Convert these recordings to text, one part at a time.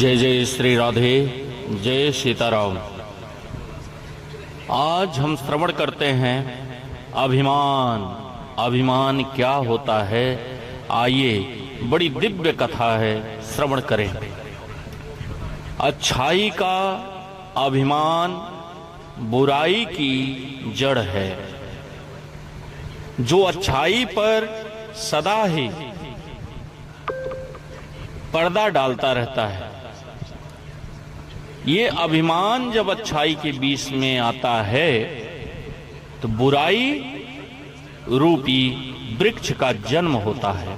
जय जय श्री राधे, जय सीताराम। आज हम श्रवण करते हैं अभिमान। अभिमान क्या होता है, आइए बड़ी दिव्य कथा है, श्रवण करें। अच्छाई का अभिमान बुराई की जड़ है। जो अच्छाई पर सदा ही पर्दा डालता रहता है, ये अभिमान जब अच्छाई के बीच में आता है तो बुराई रूपी वृक्ष का जन्म होता है।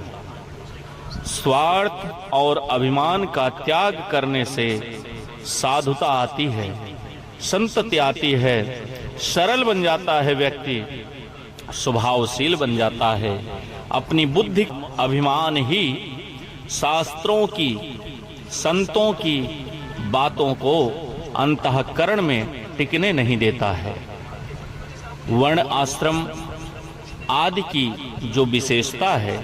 स्वार्थ और अभिमान का त्याग करने से साधुता आती है, संतति आती है, सरल बन जाता है व्यक्ति, स्वभावशील बन जाता है। अपनी बुद्धि अभिमान ही शास्त्रों की, संतों की बातों को अंतःकरण में टिकने नहीं देता है। वर्ण आश्रम आदि की जो विशेषता है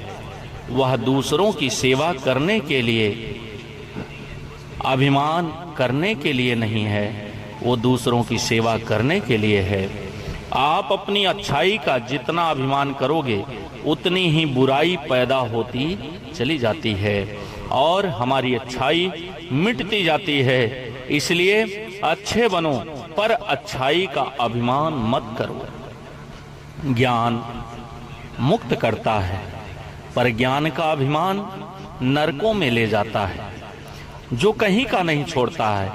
वह दूसरों की सेवा करने के लिए, अभिमान करने के लिए नहीं है, वो दूसरों की सेवा करने के लिए है। आप अपनी अच्छाई का जितना अभिमान करोगे उतनी ही बुराई पैदा होती चली जाती है और हमारी अच्छाई मिटती जाती है। इसलिए अच्छे बनो पर अच्छाई का अभिमान मत करो। ज्ञान मुक्त करता है पर ज्ञान का अभिमान नरकों में ले जाता है, जो कहीं का नहीं छोड़ता है।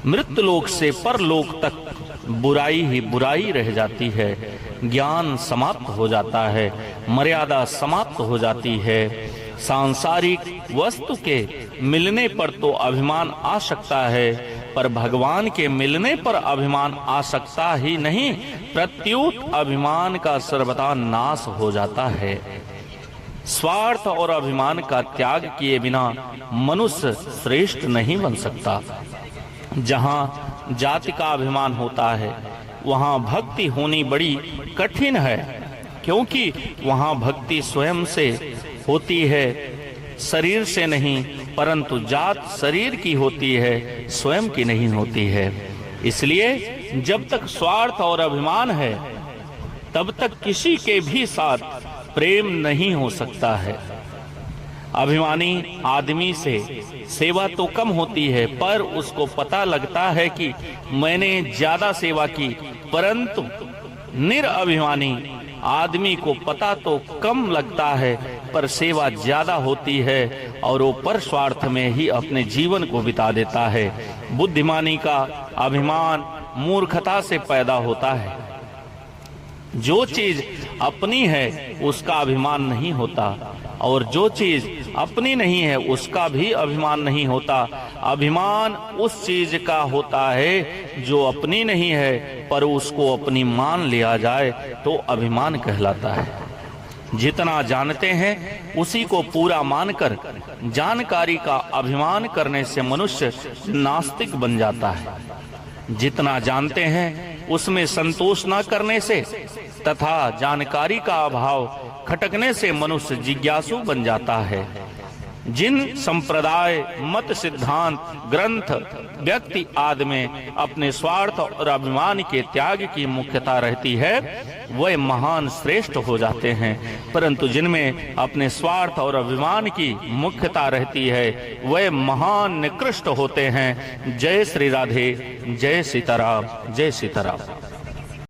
मृत्युलोक से परलोक तक बुराई ही बुराई रह जाती है। ज्ञान समाप्त हो जाता है, मर्यादा समाप्त हो जाती है। सांसारिक वस्तु के मिलने पर तो अभिमान आ सकता है, पर भगवान के मिलने पर अभिमान आ सकता ही नहीं, प्रत्युत अभिमान का सर्वथा नाश हो जाता है। स्वार्थ और अभिमान का त्याग किए बिना मनुष्य श्रेष्ठ नहीं बन सकता। जहाँ जाति का अभिमान होता है वहाँ भक्ति होनी बड़ी कठिन है, क्योंकि वहाँ भक्ति स्वयं से होती है, शरीर से नहीं, परंतु जात शरीर की होती है, स्वयं की नहीं होती है। इसलिए जब तक स्वार्थ और अभिमान है तब तक किसी के भी साथ प्रेम नहीं हो सकता है। अभिमानी आदमी से सेवा तो कम होती है, पर उसको पता लगता है कि मैंने ज्यादा सेवा की, परंतु निरअभिमानी आदमी को पता तो कम लगता है पर सेवा ज्यादा होती है और वो पर स्वार्थ में ही अपने जीवन को बिता देता है। बुद्धिमानी का अभिमान मूर्खता से पैदा होता है। जो चीज अपनी है उसका अभिमान नहीं होता और जो चीज अपनी नहीं है उसका भी अभिमान नहीं होता। अभिमान उस चीज का होता है जो अपनी नहीं है पर उसको अपनी मान लिया जाए तो अभिमान कहलाता है। जितना जानते हैं उसी को पूरा मानकर जानकारी का अभिमान करने से मनुष्य नास्तिक बन जाता है। जितना जानते हैं उसमें संतोष न करने से तथा जानकारी का अभाव खटकने से मनुष्य जिज्ञासु बन जाता है। जिन संप्रदाय, मत, सिद्धांत, ग्रंथ, व्यक्ति आदि में अपने स्वार्थ और अभिमान के त्याग की मुख्यता रहती है वह महान श्रेष्ठ हो जाते हैं, परंतु जिनमें अपने स्वार्थ और अभिमान की मुख्यता रहती है वह महान निकृष्ट होते हैं। जय श्री राधे, जय सीताराम, जय सीताराम।